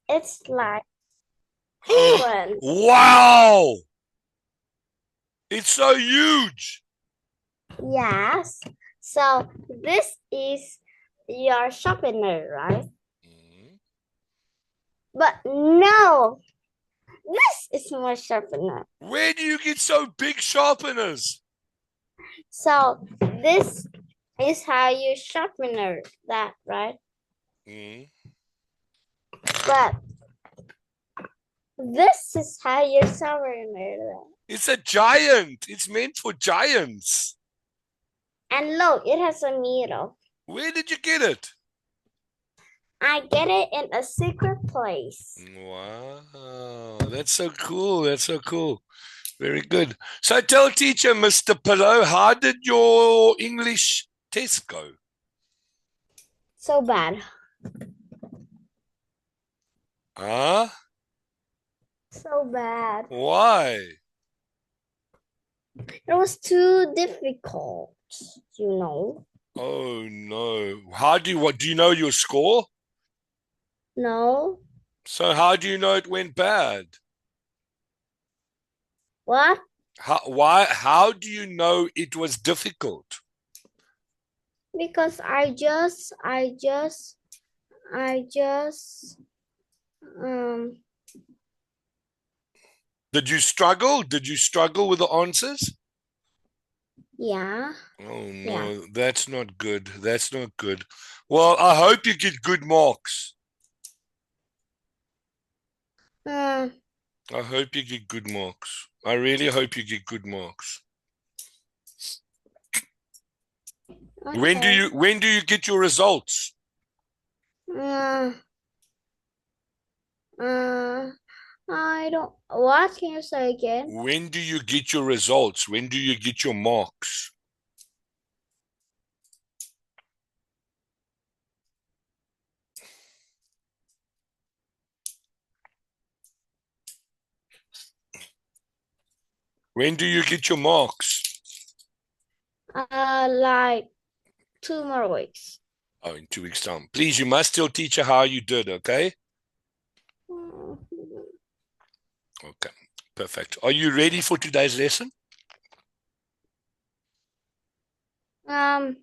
It's like different. Wow! It's so huge. Yes. So this is your sharpener, right? Mhm. But no, this is my sharpener. Where do you get so big sharpeners? So this is how you sharpener that, right? Mhm. But this is how you sharpener that. It's a giant. It's meant for giants. And look, it has a needle. Where did you get it? I get it in a secret place. Wow, that's so cool. That's so cool. Very good. So tell teacher, Mr. Pillow, how did your English test go? So bad. Huh? So bad. Why? It was too difficult, you know. Oh no. What do you know your score? No? So how do you know it went bad? What? How do you know it was difficult? Because I just, um, Did you struggle? Did you struggle with the answers? yeah, Oh yeah. no, that's not good. That's not good. Well, I hope you get good marks. Uh, I hope you get good marks. I really hope you get good marks. okay. When do you get your results? Uh, uh, I don't, what can you say again? When do you get your results? When do you get your marks? When do you get your marks? Like 2 more weeks. Oh, in 2 weeks' time. Please, you must tell teacher how you did, okay? Okay, perfect. Are you ready for today's lesson? Um,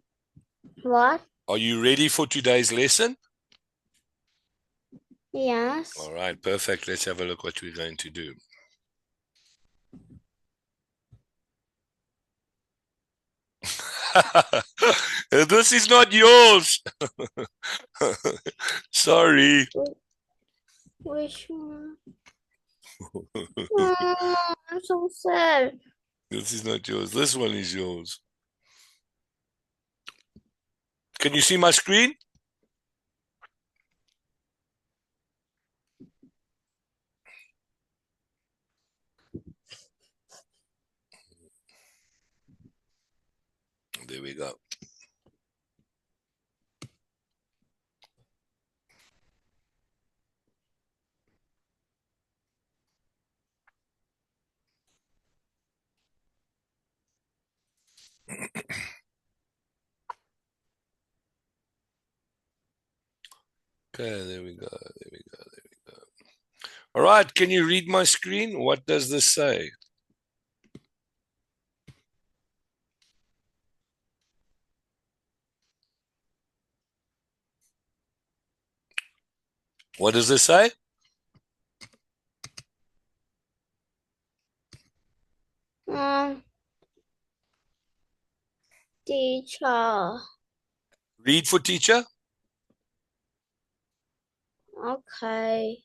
what? Are you ready for today's lesson? Yes. All right, perfect. Let's have a look what we're going to do. This is not yours. Sorry. Which one? Oh, I'm so sad. This is not yours. This one is yours. Can you see my screen? There we go. Okay, there we go. There we go. There we go. All right, can you read my screen? What does this say? What does this say? Um, teacher. Read for teacher. Okay.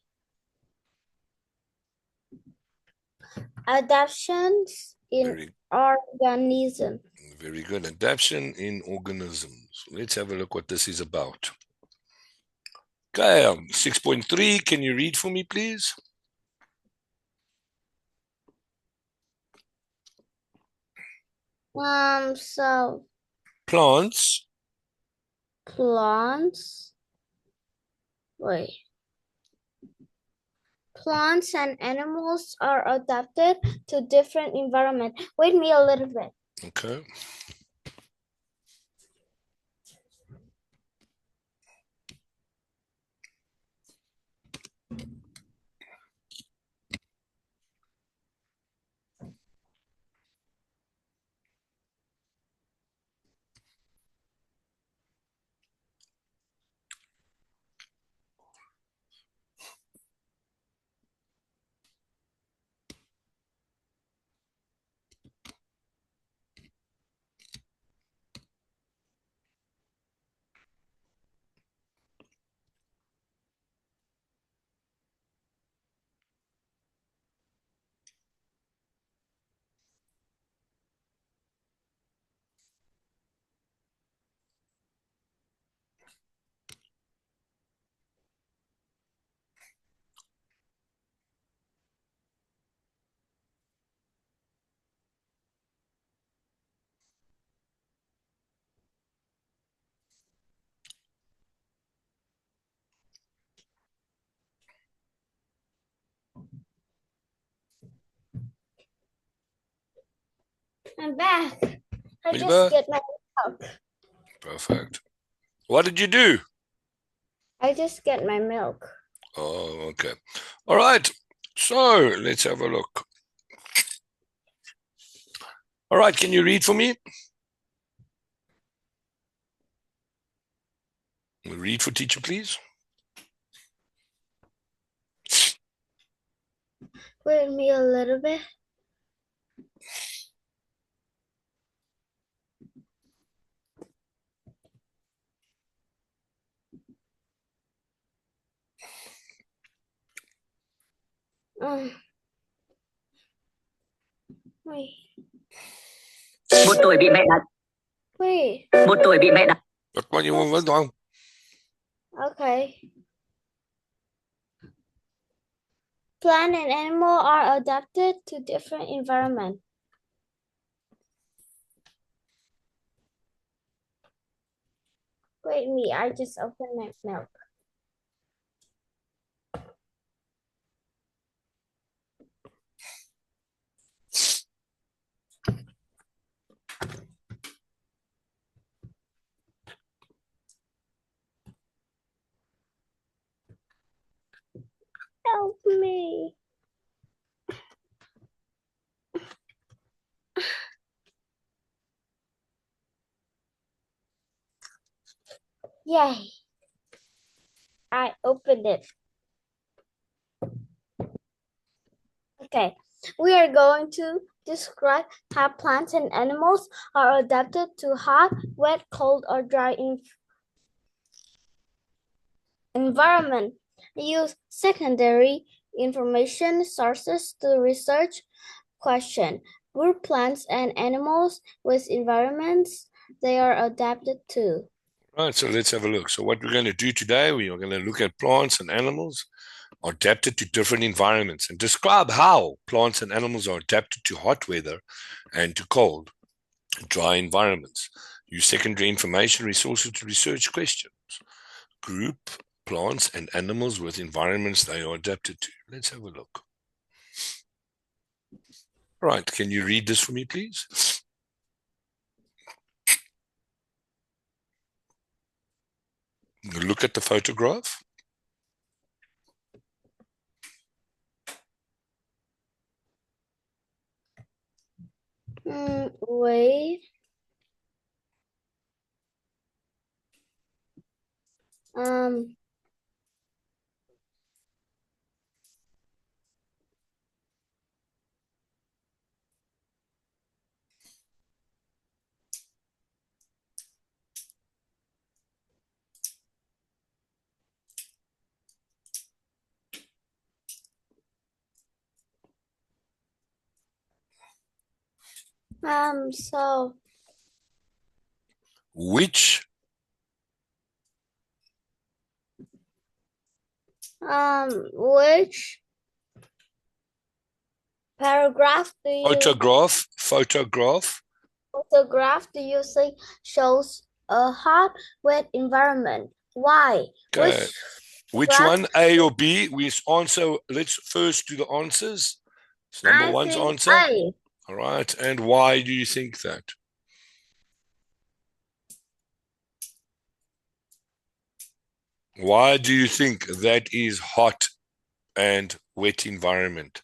Adaptations in Very, organism. very good. Adaptation in organisms. Let's have a look what this is about. Okay, 6.3. Can you read for me, please? So Plants plants. Wait. Plants and animals are adapted to different environment. Wait me a little bit. Okay. I'm back. I You just back? get my milk. Perfect. What did you do? I just get my milk. Oh, okay. All right. So let's have a look. All right. Can you read for me? Read for teacher, please. Wait me a little bit. Um, wait. Một tuổi bị mẹ đánh. Wait. Một tuổi bị mẹ đánh. What you want wrong? Okay. Plant and animal are adapted to different environment. Wait me, I just opened my milk. Help me. Yay. I opened it. Okay. We are going to describe how plants and animals are adapted to hot, wet, cold, or dry environment. Use secondary information sources to research question. Group plants and animals with environments they are adapted to. Right, so let's have a look. So what we're going to do today, we are going to look at plants and animals adapted to different environments and describe how plants and animals are adapted to hot weather and to cold, dry environments. Use secondary information resources to research questions. Group plants and animals with environments they are adapted to. Let's have a look. All right, can you read this for me, please? Look at the photograph. Wait. So Which which paragraph do you photograph do you think shows a hot, wet environment? Why? Okay. Which graph? one, A or B? We answer. Let's first do the answers. So number I one's think answer. A. All right. And why do you think that? Why do you think that is hot and wet environment?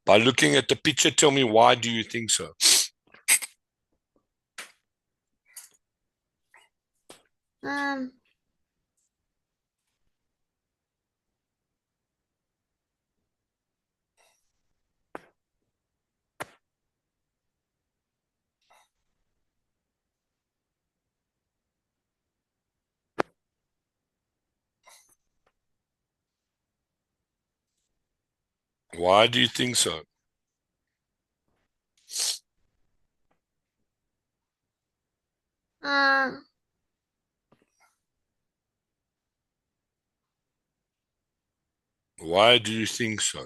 By looking at the picture, tell me, why do you think so? Um, Why do you think so? uh, Why do you think so?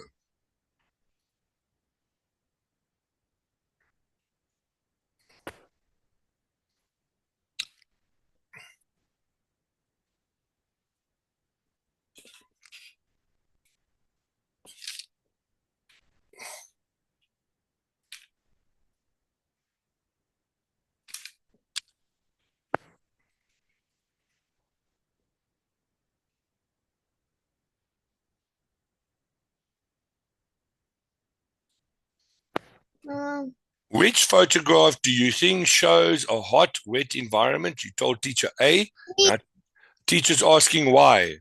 Um, Which photograph do you think shows a hot, wet environment? You told teacher A. Now, teacher's asking why.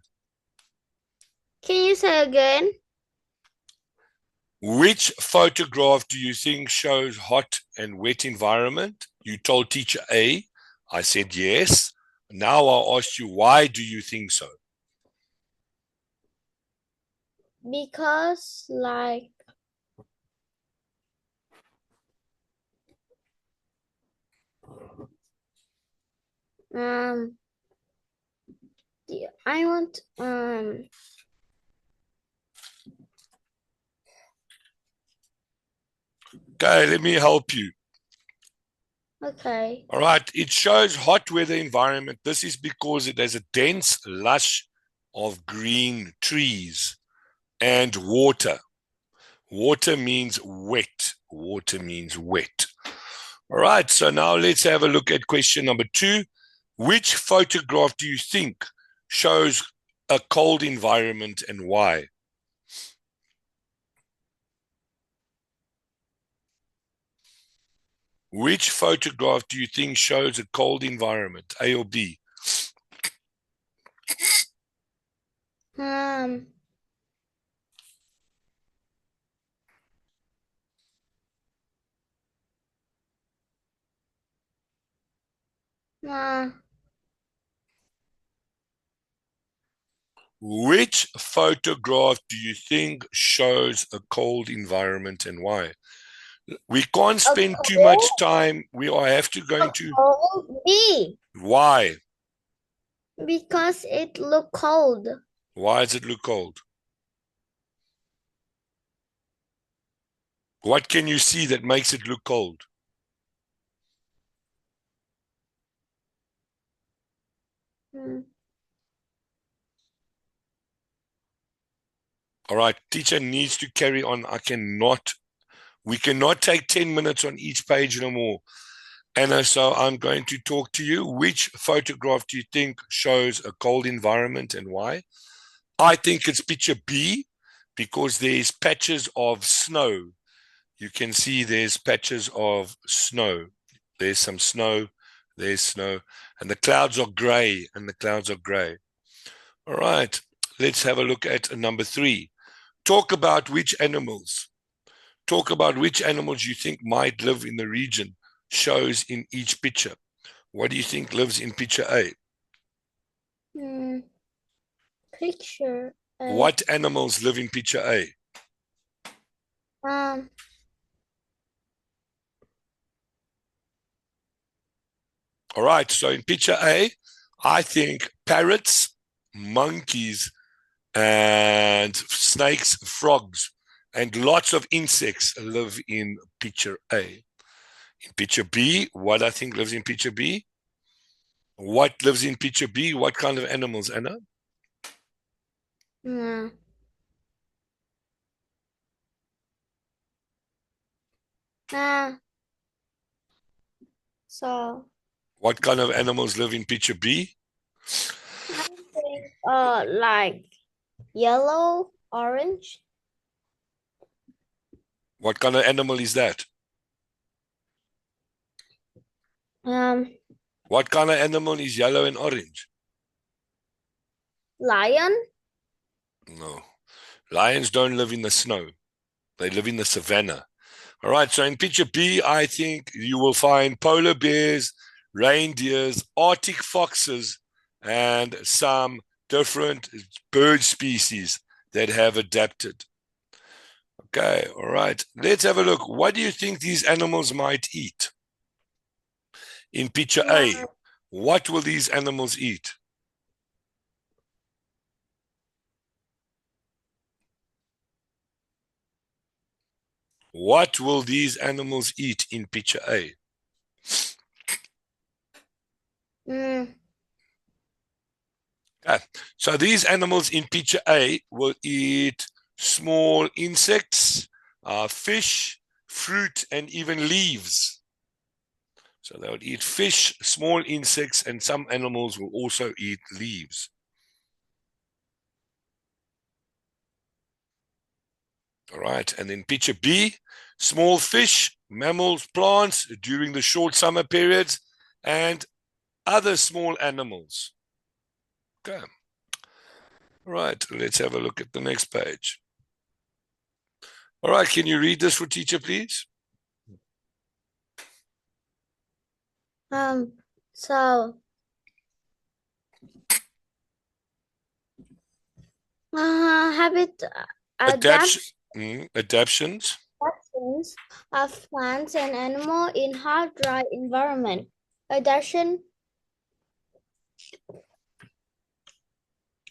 can you say again? Which photograph do you think shows hot and wet environment? You told teacher A. I said yes. Now I'll ask you, why do you think so? Because like I want Okay, let me help you. okay. All right, it shows hot weather environment. This is because it has a dense lush of green trees and water. Water means wet. Water means wet. All right, so now let's have a look at question number 2. Which photograph do you think shows a cold environment and why? Which photograph do you think shows a cold environment, A or B? Um uh, Which photograph do you think shows a cold environment and why? We can't spend too much time. We have to go into cold B. why. Because it look cold. Why does it look cold? What can you see that makes it look cold? Hmm. All right, teacher needs to carry on. We cannot take 10 minutes on each page no more. Anna, so I'm going to talk to you. Which photograph do you think shows a cold environment and why? I think it's picture B because there's patches of snow. You can see there's patches of snow. There's some snow, there's snow, and the clouds are gray, All right, let's have a look at number 3. Talk about which animals you think might live in the region shows in each picture. What do you think lives in picture A? Picture A. What animals live in picture A? All right, so in picture A, I think parrots, monkeys, and snakes, frogs, and lots of insects live in picture A. In picture B, what I think lives in picture B? What lives in picture B? What kind of animals, Anna? So What kind of animals live in picture B? I think like yellow, orange. What kind of animal is that? What kind of animal is yellow and orange? Lion. No. Lions don't live in the snow. They live in the savannah. All right, so in picture B, I think you will find polar bears, reindeers, Arctic foxes, and some different bird species that have adapted. Okay, all right. Let's have a look. What do you think these animals might eat? In picture A, what will these animals eat? What will these animals eat in picture A? Okay. So these animals in picture A will eat small insects, fish, fruit, and even leaves. So they would eat fish, small insects, and some animals will also eat leaves. All right. And then picture B, small fish, mammals, plants during the short summer periods, and other small animals. Okay. All right. Let's have a look at the next page. All right. Can you read this for teacher, please? So habit Adaption, adaptations adaptions. of plants and animal in hot, dry environment. Adaptation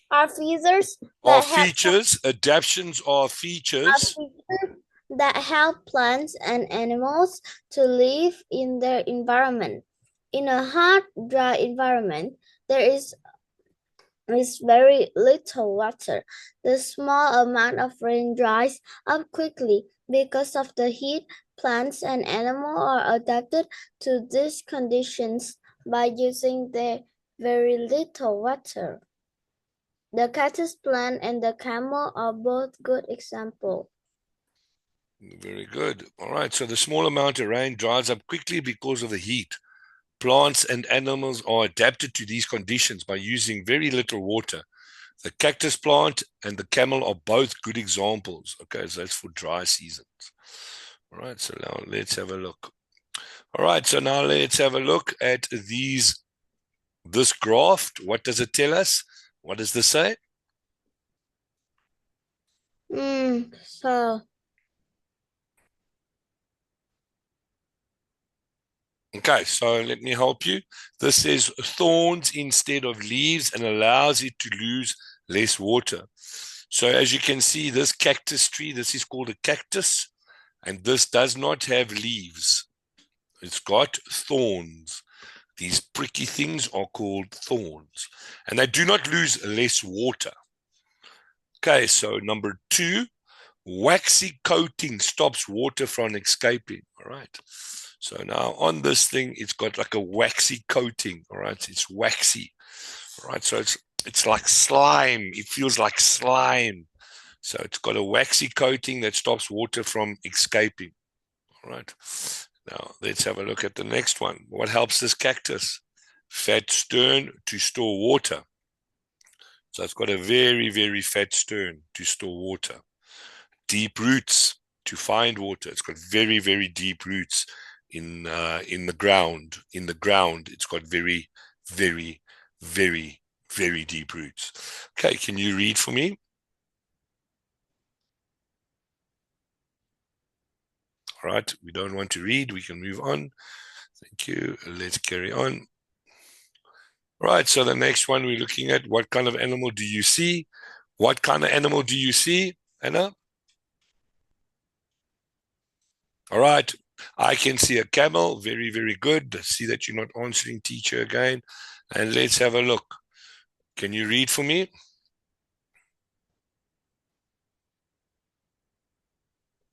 are features Are that have features. Adaptions are features. features that help plants and animals to live in their environment. In a hot, dry environment, there is very little water. The small amount of rain dries up quickly. Because of the heat, plants and animals are adapted to these conditions by using the very little water. The cactus plant and the camel are both good examples. Very good. All right. So the small amount of rain dries up quickly because of the heat. Plants and animals are adapted to these conditions by using very little water. The cactus plant and the camel are both good examples. Okay, so that's for dry seasons. All right, so now let's have a look. All right, so now let's have a look at this graph. What does it tell us? What does this say? So Okay, so let me help you. This says thorns instead of leaves and allows it to lose less water. So as you can see, this cactus tree, this is called a cactus, and this does not have leaves. It's got thorns. These pricky things are called thorns, and they do not lose less water. Okay, so number 2, waxy coating stops water from escaping. All right. So now on this thing, it's got like a waxy coating. All right. It's waxy. All right. So it's like slime. It feels like slime. So it's got a waxy coating that stops water from escaping. All right. Now let's have a look at the next one. What helps this cactus? Fat stern to store water. So it's got a very, very fat stern to store water. Deep roots to find water. It's got very, very deep roots in the ground. In the ground, it's got very, very, very, very deep roots. Okay, can you read for me? All right, we don't want to read. We can move on. Thank you. Let's carry on. All right, so the next one we're looking at, what kind of animal do you see? What kind of animal do you see, Anna? All right, I can see a camel. Very, very good. See that you're not answering, teacher, again. And let's have a look. Can you read for me?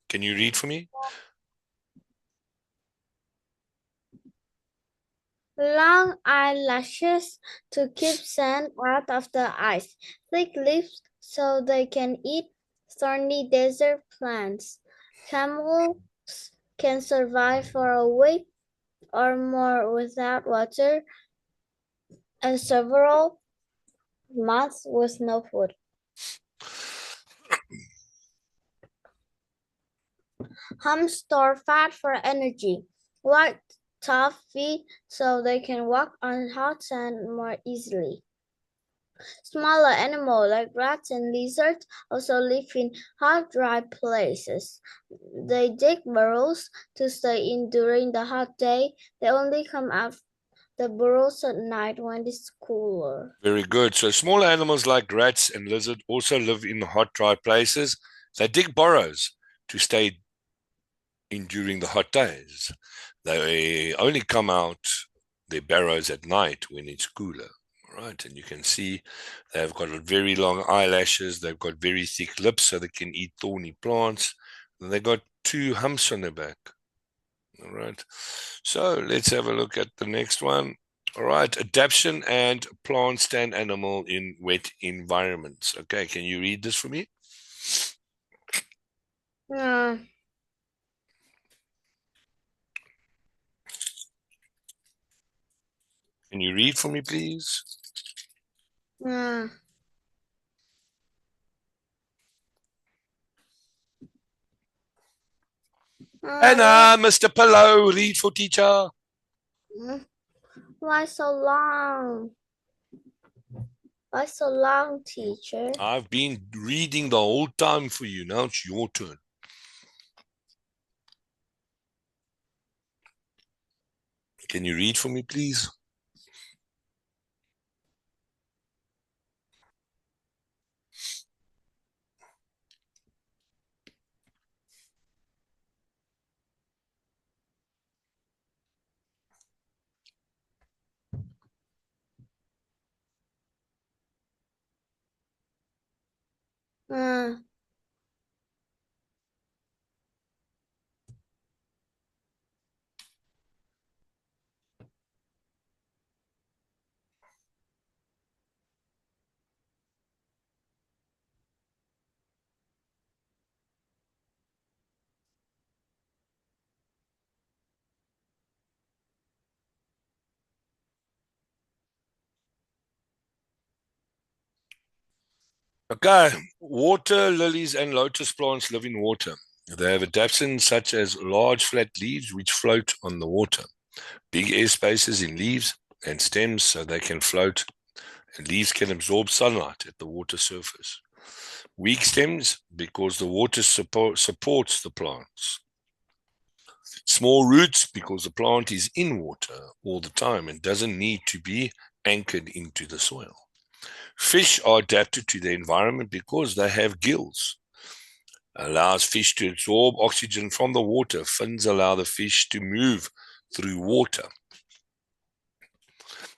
Can you read for me? long eyelashes to keep sand out of the eyes. Thick lips so they can eat thorny desert plants. Camels can survive for a week or more without water and several months with no food. Humps store fat for energy. White tough feet so they can walk on hot sand more easily. Smaller animals like rats and lizards also live in hot, dry places. They dig burrows to stay in during the hot day. They only come out the burrows at night when it's cooler. Very good. So small animals like rats and lizards also live in hot, dry places. They dig burrows to stay in during the hot days. They only come out their burrows at night when it's cooler. Right, and you can see they've got very long eyelashes. They've got very thick lips, so they can eat thorny plants. And they got 2 humps on their back. All right, so let's have a look at the next one. All right, adaptation and plant stand animal in wet environments. Okay, can you read this for me? Uh, Can you read for me, please? uh, Anna, Mr. Pillow, read for teacher. Why so long? Why so long, teacher? I've been reading the whole time for you. Now it's your turn. Can you read for me, please? Uh, Okay. Water lilies and lotus plants live in water. They have adaptations such as large flat leaves which float on the water, big air spaces in leaves and stems so they can float, and leaves can absorb sunlight at the water surface. Weak stems because the water supports the plants. Small roots because the plant is in water all the time and doesn't need to be anchored into the soil. Fish are adapted to the environment because they have gills. Allows fish to absorb oxygen from the water. Fins allow the fish to move through water.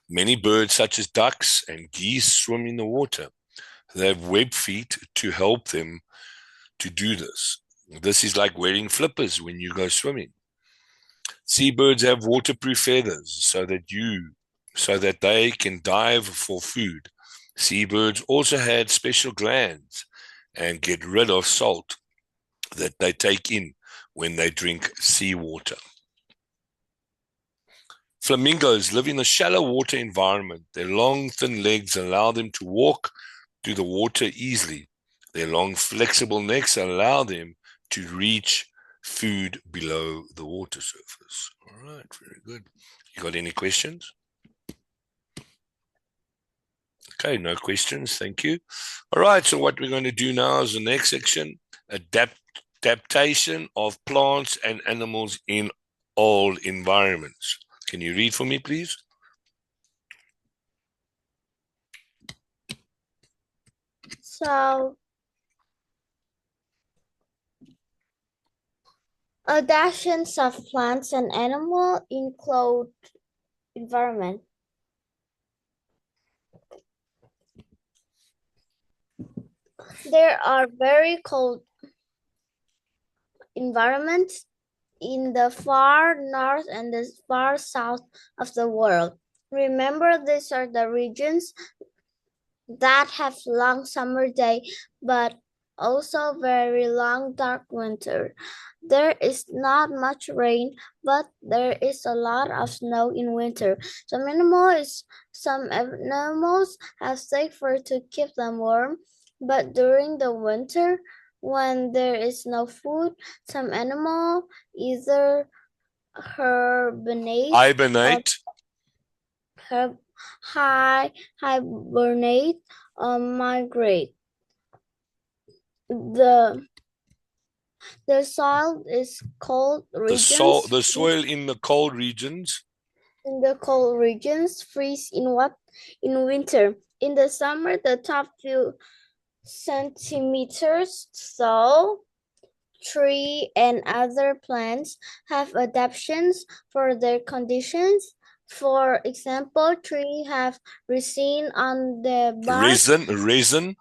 Many birds, such as ducks and geese, swim in the water. They have web feet to help them to do this. This is like wearing flippers when you go swimming. Seabirds have waterproof feathers so that they can dive for food. Seabirds also had special glands and get rid of salt that they take in when they drink seawater. Flamingos live in a shallow water environment. Their long, thin legs allow them to walk through the water easily. Their long, flexible necks allow them to reach food below the water surface. All right, very good. You got any questions? Okay, no questions. Thank you. All right, so what we're going to do now is the next section, adaptation of plants and animals in all environments. Can you read for me, please? so, adaptations of plants and animals include environment. There are very cold environments in the far north and the far south of the world. Remember, these are the regions that have long summer day, but also very long dark winter. There is not much rain, but there is a lot of snow in winter. Some animals have thick fur to keep them warm, but during the winter, when there is no food, some animal either Hibernate. hibernate or migrate. The soil is cold regions. The soil in the cold regions. In the cold regions freeze in winter. In the summer, the top few centimeters. So, tree and other plants have adaptations for their conditions. For example, trees have resin on the bark. Resin.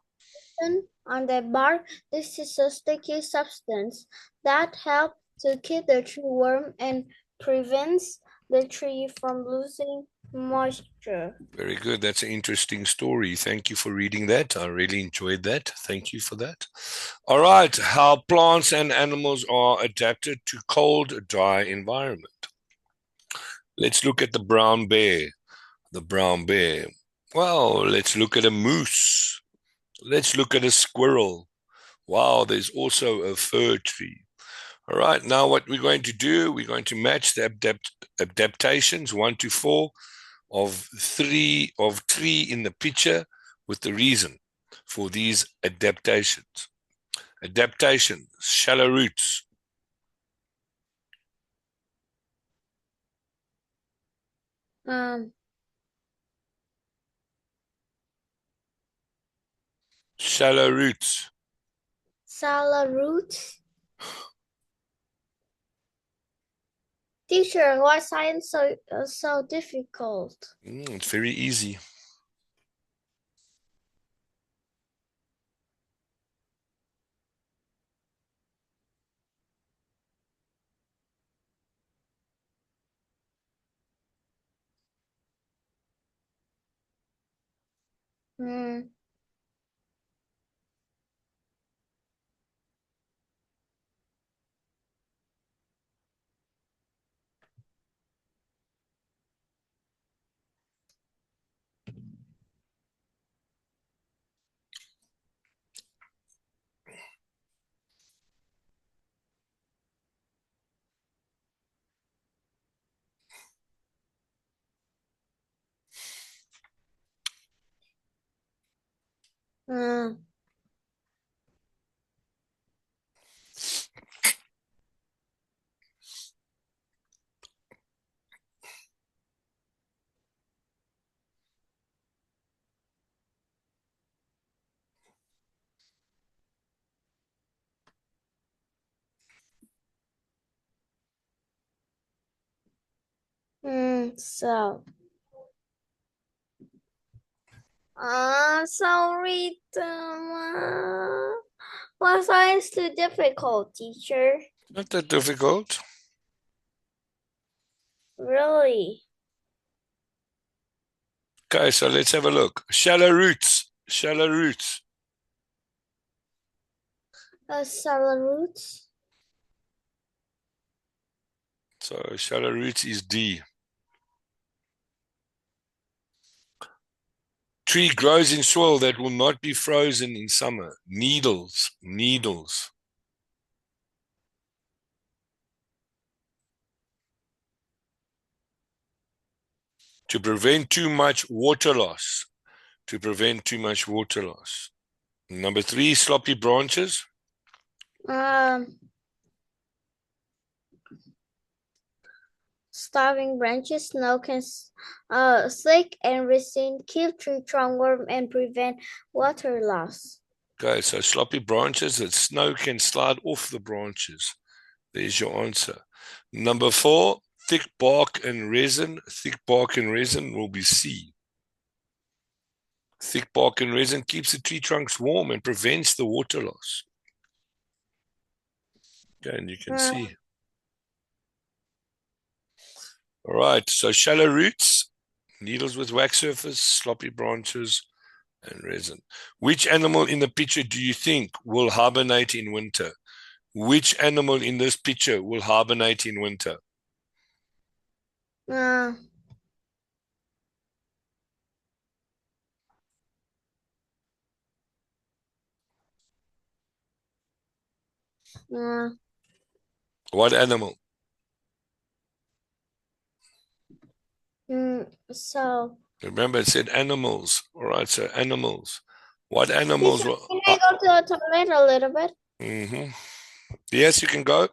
On the bark. This is a sticky substance that helps to keep the tree warm and prevents the tree from losing Moisture. Very good. That's an interesting story. Thank you for reading that. I really enjoyed that. Thank you for that. All right. How plants and animals are adapted to cold, dry environment. Let's look at the brown bear. The brown bear. Well, let's look at a moose. Let's look at a squirrel. Wow, there's also a fir tree. All right, now what we're going to do, we're going to match the adaptations 1 to 4 of tree in the picture with the reason for these adaptations. Adaptation, shallow roots. Um, Shallow roots. Salad roots. Teacher, why science so difficult? It's very easy. Hmm. Uh, so. Sorry, why science too difficult, teacher? Not that difficult. Really? Okay, so let's have a look. Shallow roots. Shallow roots. Salad roots. So shallow roots is D. Tree grows in soil that will not be frozen in summer. Needles. Needles. To prevent too much water loss. To prevent too much water loss. Number 3, sloppy branches. Um, Starving branches, snow can slick and recede, keep tree trunk warm and prevent water loss. Okay, so sloppy branches, that snow can slide off the branches. There's your answer. Number 4, thick bark and resin. Thick bark and resin will be C. Thick bark and resin keeps the tree trunks warm and prevents the water loss. Okay, and you can see. All right, so shallow roots, needles with wax surface, sloppy branches, and resin. Which animal in the picture do you think will hibernate in winter? Which animal in this picture will hibernate in winter? Uh, uh, What animal? so, Remember, it said animals. All right, so animals. What animals teacher, will. can I go to the toilet a little bit? Yes, you can go.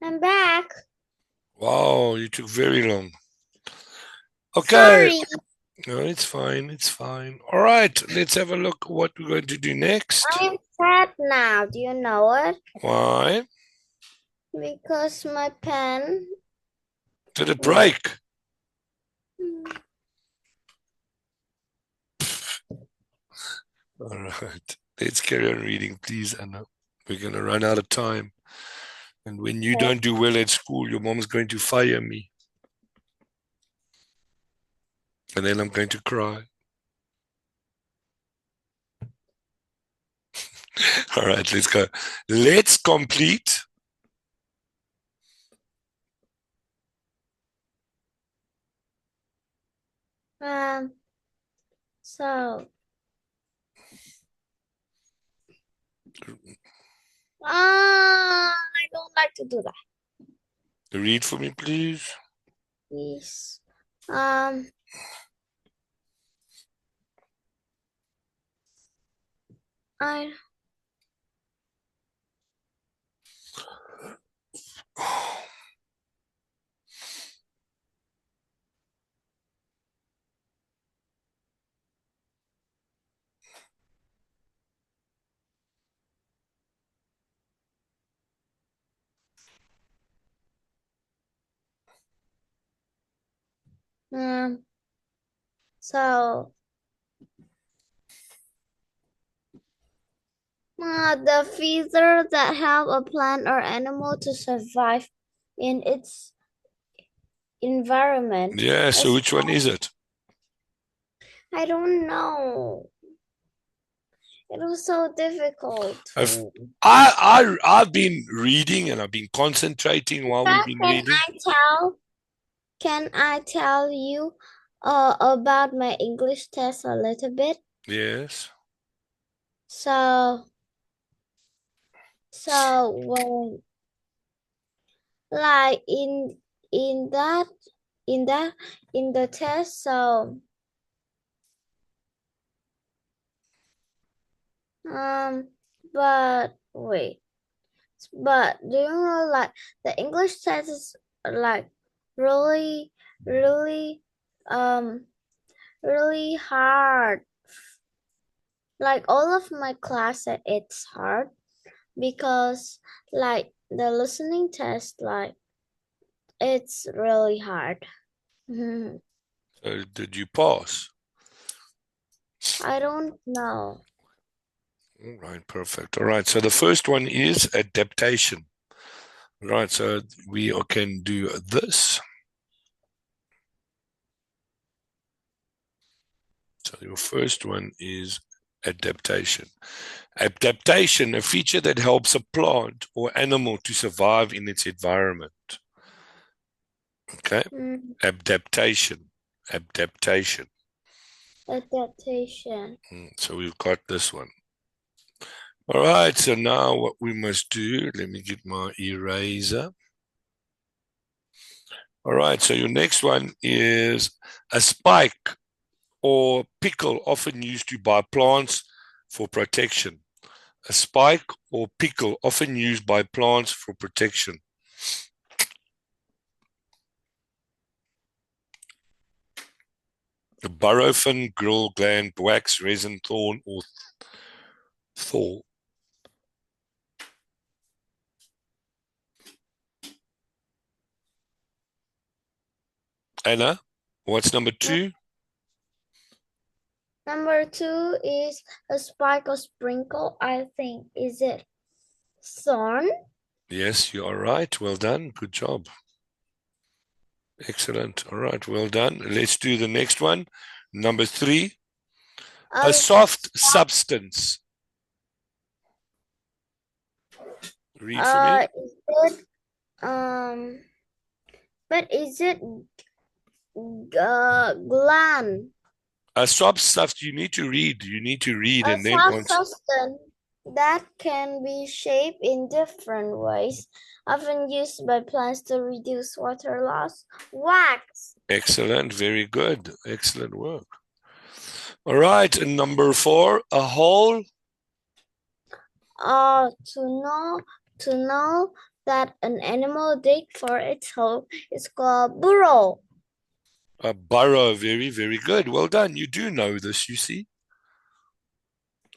I'm back. Wow, you took very long. Okay. Sorry. No, it's fine. It's fine. All right. Let's have a look what we're going to do next. I'm sad now. Do you know it? Why? Because my pen. Did it break? All right. Let's carry on reading, please, Anna. We're going to run out of time. And when you don't do well at school, your mom's going to fire me. And then I'm going to cry. All right, let's go. Let's complete. So. I don't like to do that. Read for me, please. Please. I so the features that help a plant or animal to survive in its environment. Yeah, so which one is it? I don't know. It was so difficult. I've been reading and I've been concentrating while we've been reading. Can I tell you about my English test a little bit? Yes. So when like in the test, so but wait, but do you know, like, the English test is like really really really hard. Like, all of my class said it's hard because, like, the listening test, like, it's really hard. So did you pass? I don't know. All right, perfect. All right, so the first one is adaptation. All right, so we can do this. So your first one is adaptation. Adaptation, a feature that helps a plant or animal to survive in its environment. Okay, adaptation. Adaptation. Adaptation. So we've got this one. All right, so now what we must do, let me get my eraser. All right, so your next one is a spike or pickle, often used to by plants for protection. A spike or pickle, often used by plants for protection. The burrowfin, grill gland, wax, resin, thorn, or thorn. Anna, what's number 2? Number 2 is a spike or sprinkle, I think. Is it thorn? Yes, you are right. Well done. Good job. Excellent. All right. Well done. Let's do the next one. Number 3, a soft substance. Read for me. But is it gland? Stop stuff. You need to read. You need to read, A and then soft once. substance that can be shaped in different ways, often used by plants to reduce water loss. Wax. Excellent. Very good. Excellent work. All right. And number 4, a hole. To know that an animal dig for its hole is called burrow. A burrow. Very, very good. Well done. You do know this, you see.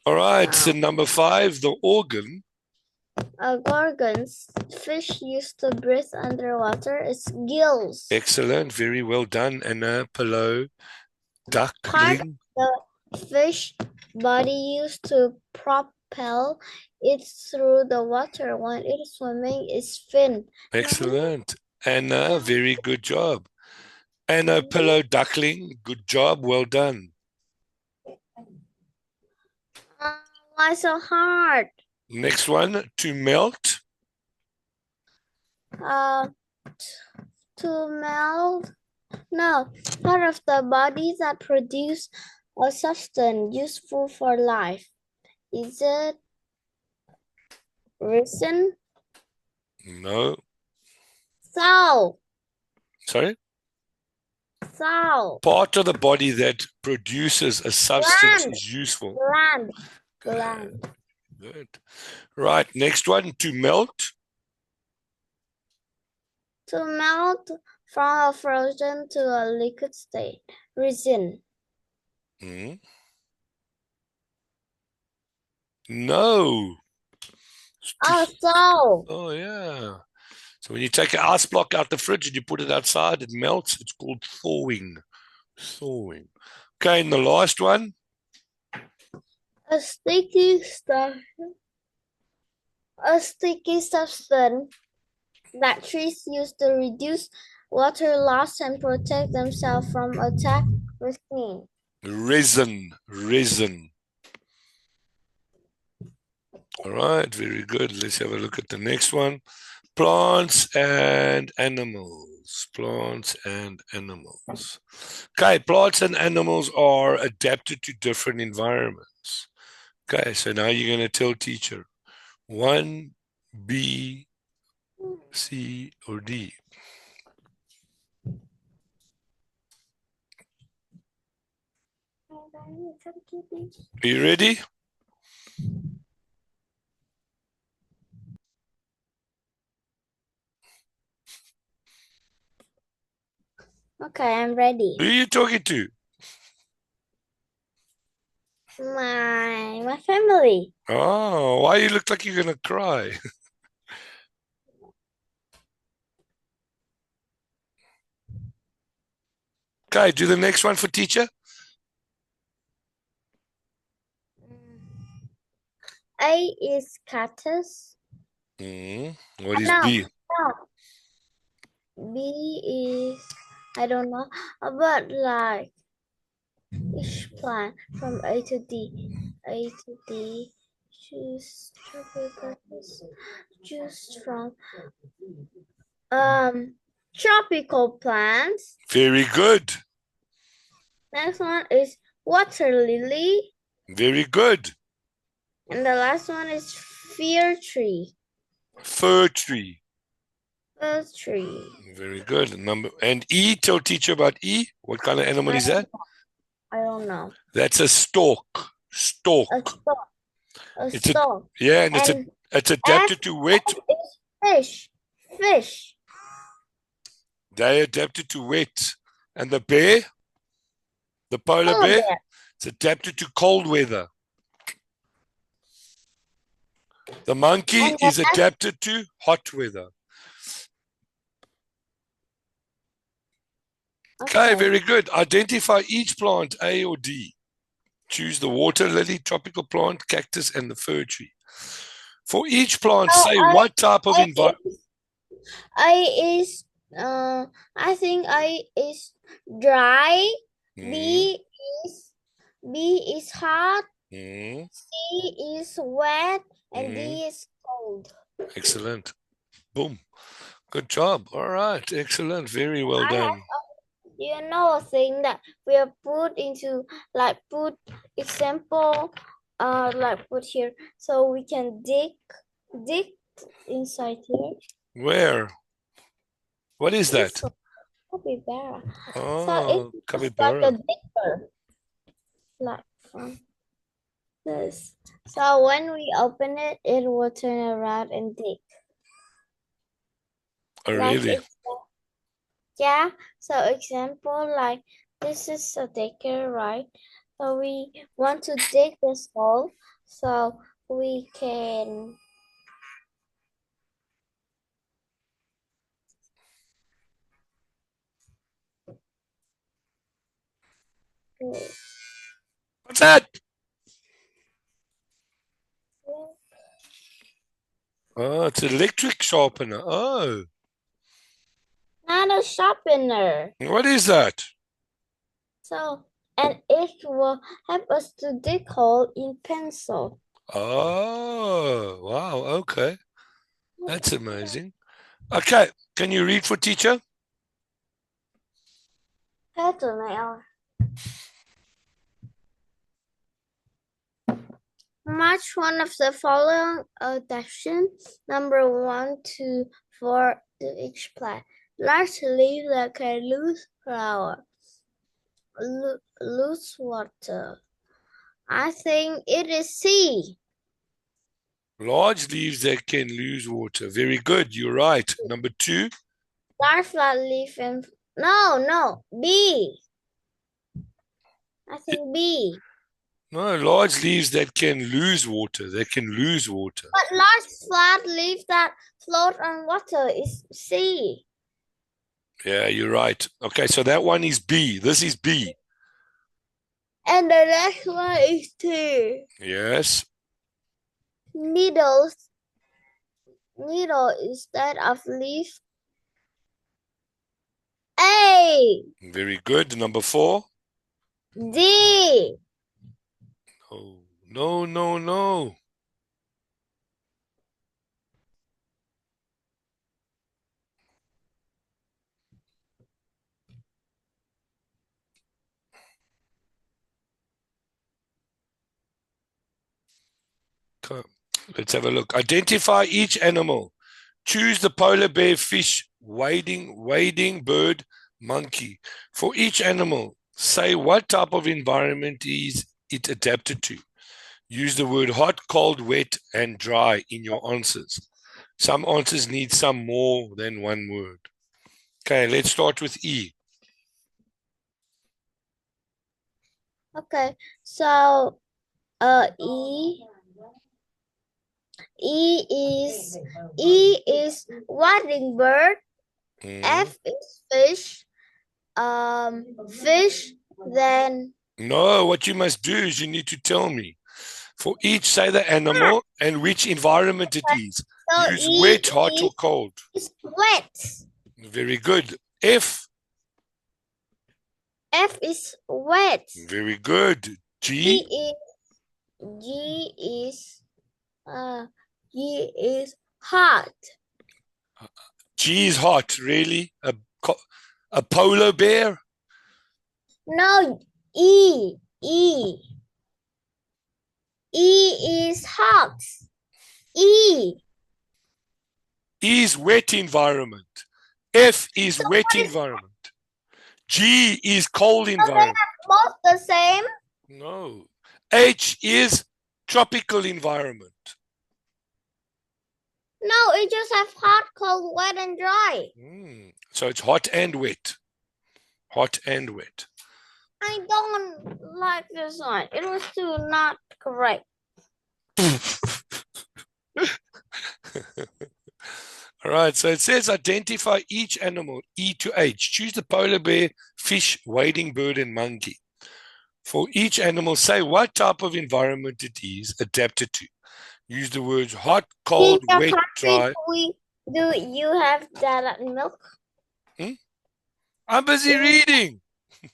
All right. So number 5, the organ. Gorgons, fish used to breathe underwater, is gills. Excellent. Very well done. And a pillow Part duckling. of the fish body used to propel it through the water when it is swimming is fin. Excellent. Anna, very good job. Anna, pillow duckling. Good job. Well done. Why so hard? Next one, to melt. To melt. No, part of the body that produce a substance useful for life. Is it reason? No. So. Sorry? So. Part of the body that produces a substance is useful. Gland. Good. Right. Next one, to melt. To melt from a frozen to a liquid state. Resin. No. Oh, yeah. So when you take an ice block out the fridge and you put it outside, it melts. It's called thawing. Thawing. Okay, and the last one. A sticky substance that trees use to reduce water loss and protect themselves from attack with clean. Resin. All right, very good. Let's have a look at the next one. Plants and animals. Okay, plants and animals are adapted to different environments. Okay, so now you're going to tell teacher 1, B, C, or D. Are you ready? Okay, I'm ready. Who are you talking to? My family. Oh, why you look like you're going to cry? Okay, do the next one for teacher. A is cactus. What is B? B is, I don't know, but like each plant from A to D. Choose from tropical plants. Very good. Next one is water lily. Very good. And the last one is fir tree. Fir tree. Fir tree. Very good. And E, tell teacher about E. What kind of animal is that? I don't know. That's a stork. Stork. A stork. Yeah, and it's adapted to wet. Fish. They adapted to wet. And the bear, the polar bear, it's adapted to cold weather. The monkey is adapted to hot weather. Okay, very good. Identify each plant, A or D. Choose the water lily, tropical plant, cactus, and the fir tree. For each plant, say what type of environment. I think I is dry. B is hot. C is wet, and D is cold. Excellent. Boom. Good job. All right. Excellent. Very well done. you know a thing that we are put into, like put example, like put here, so we can dig inside here. Where? What is that? This capybara. So Oh, it looks like a capybara. digger, like this. So when we open it, it will turn around and dig. Oh, Like really? yeah. So example, like this is a digger, right? So we want to dig this hole, so we can. What's that? Oh, it's an electric sharpener. Oh, Not a sharpener. what is that? So, and it will help us to dig hole in pencil. Oh, wow. Okay. That's amazing. Okay. Can you read for teacher? Match one of the following directions, number 1 to 4 to each plant. Large leaf that can lose flower, lose water. I think it is C. Large leaves that can lose water. Very good. You're right. Number 2. Large flat leaf and no, B. I think B. No, large leaves that can lose water. They can lose water. But large flat leaf that float on water is C. Yeah, you're right. Okay, so that one is B. This is B. And the next one is T. Yes. Needle instead of leaf. A. Very good. Number 4. D. Oh, no, no, no. Okay. Let's have a look. Identify each animal. Choose the polar bear, fish, wading bird, monkey. For each animal, say what type of environment is it adapted to. Use the word hot, cold, wet, and dry in your answers. Some answers need some more than one word. Okay, let's start with E. Okay, so E. E is wading bird. F is fish. Fish. Then No, what you must do is you need to tell me. For each, say the animal and which environment it is. so Use E wet, hot, or cold. is wet. Very good. F. F is wet. Very good. G. G is hot. G is hot. Really? A polar bear? No, E is hot. E. E is wet environment. F is So wet what is- environment. G is cold environment. Both the same. No. H is tropical environment. No, it just have hot, cold, wet, and dry. So it's hot and wet. Hot and wet. I don't like this one. It was still not correct. All right, so it says identify each animal, E to H. Choose the polar bear, fish, wading bird, and monkey. For each animal, say what type of environment it is adapted to. Use the words hot, cold, wet, dry. Do you have that milk? I'm busy reading. Do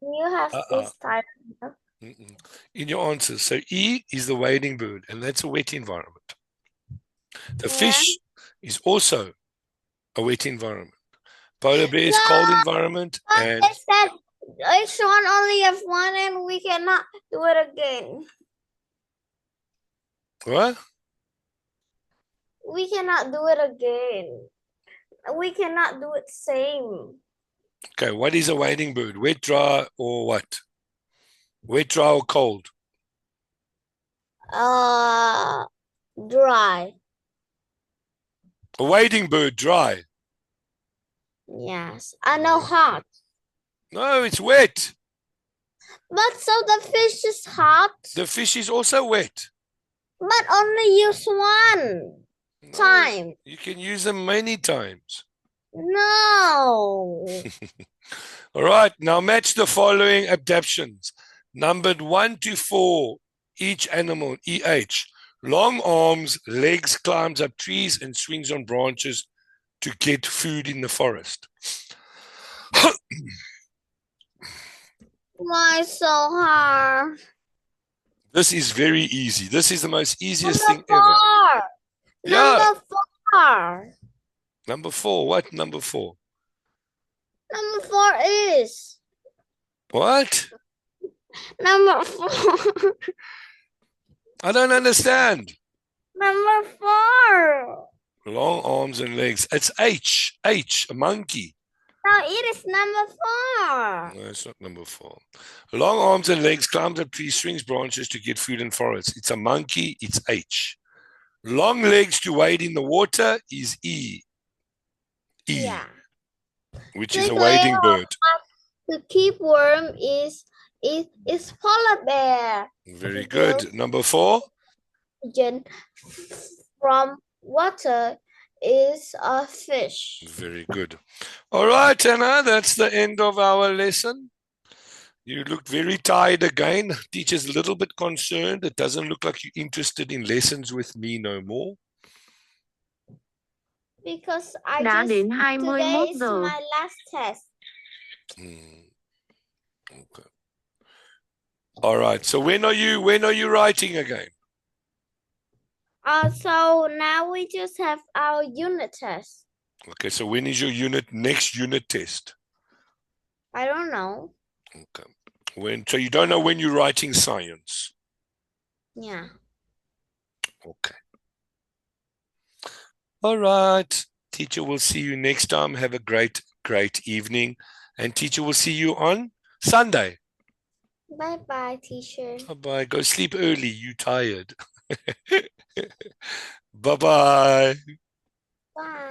you have this type of milk? In your answers. So E is the wading bird, and that's a wet environment. The fish is also a wet environment. Polar bears, cold environment, But and they said each one only have one and we cannot do it again. what? We cannot do it again. We cannot do it same. Okay, what is a wading bird? Wet, dry, or what? Wet, dry, or cold? Dry. A wading bird, dry. Yes. I know hot. No, it's wet. But so the fish is hot. The fish is also wet. But only use one No, time. you can use them many times. No. All right, now match the following adaptations. Numbered 1 to 4, each animal, EH. Long arms, legs, climbs up trees and swings on branches to get food in the forest. Why so hard? This is very easy. This is the most easiest Number thing ever. 4. Yeah. Number 4. Number 4. What number 4? Number 4 is. What? Number 4. I don't understand. Number 4. Long arms and legs. It's H. H, a monkey. No, it is number 4. No, it's not number 4. Long arms and legs, climbs up trees, swings branches to get food in forests. It's a monkey. It's H. Long legs to wade in the water is E. E, Yeah. which is a wading bird. To keep warm is polar bear. Very good. Number 4. From water is a fish. Very good. All right, Anna, that's the end of our lesson. You look very tired again. Teacher's a little bit concerned. It doesn't look like you're interested in lessons with me no more. Because Đã đến today 21 is giờ. my last test. Okay. All right. So when are you writing again? So now we just have our unit test. Okay. So when is your next unit test? I don't know. Okay. So you don't know when you're writing science? Yeah. Okay. All right. Teacher will see you next time. Have a great evening. And teacher will see you on Sunday. Bye-bye, teacher. Bye-bye. Go sleep early. You tired. Bye-bye. Bye.